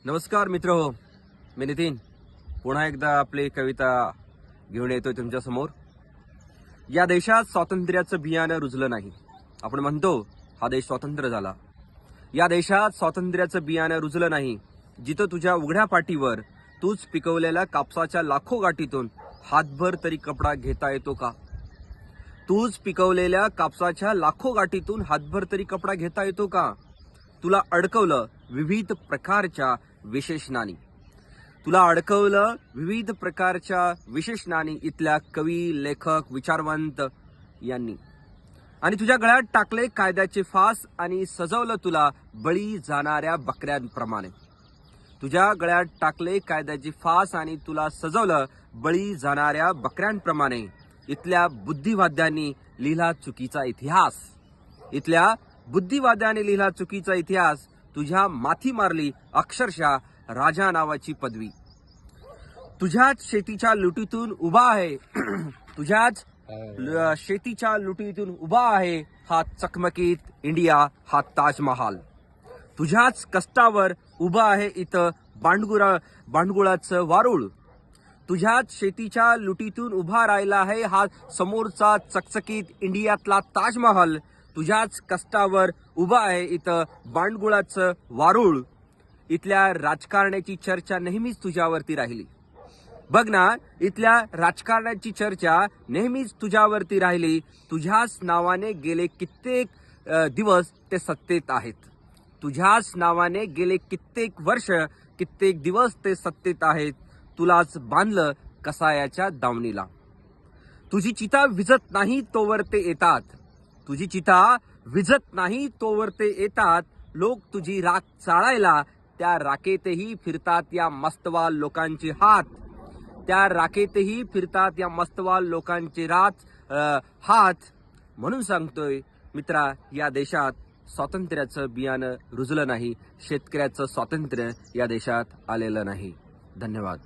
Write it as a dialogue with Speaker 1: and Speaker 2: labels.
Speaker 1: नमस्कार मित्र हो, मी नितीन पुन्हा एकदा आपली कविता घेऊन येतोय तुमच्या समोर। या देशात स्वातंत्र्याचं बियाणं रुजलं नाही। आपण म्हणतो हा देश स्वतंत्र झाला। या देशात स्वातंत्र्याचं बियाणं रुजलं नाही। जिथं तुझ्या उघड्या पाठीवर तूच पिकवलेल्या कापसाच्या लाखो गाठीतून हातभर तरी कपडा घेता येतो का? तूच पिकवलेल्या कापसाच्या लाखो गाठीतून हातभर तरी कपडा घेता येतो का? तुला अडकवलं विविध प्रकारच्या विशेषणांनी, तुला अडकवलं विविध प्रकारच्या विशेषणांनी इथल्या कवी, लेखक, विचारवंत यांनी, आणि तुझ्या गळ्यात टाकले कायद्याचे फास आणि सजवलं तुला बळी जाणाऱ्या बकऱ्यांप्रमाणे। तुझ्या गळ्यात टाकले कायद्याचे फास आणि तुला सजवलं बळी जाणाऱ्या बकऱ्यांप्रमाणे। इथल्या बुद्धिवाद्यांनी लिहिला चुकीचा इतिहास, इथल्या बुद्धिवाद्याने लिहिला चुकीचा इतिहास। तुझ्या माथी मारली अक्षरशः राजा नावाची पदवी। तुझ्याच शेतीच्या लुटीतून उभा आहे तुझ्याच शेतीच्या लुटीतून उभा आहे हा चकमकीत इंडिया, हा ताजमहाल। तुझ्याच कष्टावर उभा आहे इथं बांडगुळाचं वारुळ। तुझ्याच शेतीच्या लुटीतून उभा राहिला आहे हा समोरचा चकचकीत इंडियातला ताजमहाल। तुझ्याच कष्टावर उभा आहे इथं बांडगुळाचं वारुळ। इथल्या राजकारणाची चर्चा नेहमीच तुझ्यावरती राहिली। बघ ना, इथल्या राजकारणाची चर्चा नेहमीच तुझ्यावरती राहिली। तुझ्याच नावाने गेले कित्येक दिवस ते सत्तेत आहेत। तुझ्याच नावाने गेले कित्येक वर्ष, कित्येक दिवस ते सत्तेत आहेत। तुलाच बांधलं कसायाच्या दावणीला। तुझी चिता विझत नाही तोवर ते येतात, तुझी चिता विझत नाही तोवर ते येतात। लोक तुझी राख चाळायला त्या राखेतही फिरतात या मस्तवाल लोकांचे हात, त्या राखेतही फिरतात या मस्तवाल लोकांचे हात। म्हणून सांगतोय मित्रा, या देशात स्वातंत्र्याचं बियाणं रुजलं नाही, शेतकऱ्याचं स्वातंत्र्य या देशात आलेलं नाही। धन्यवाद।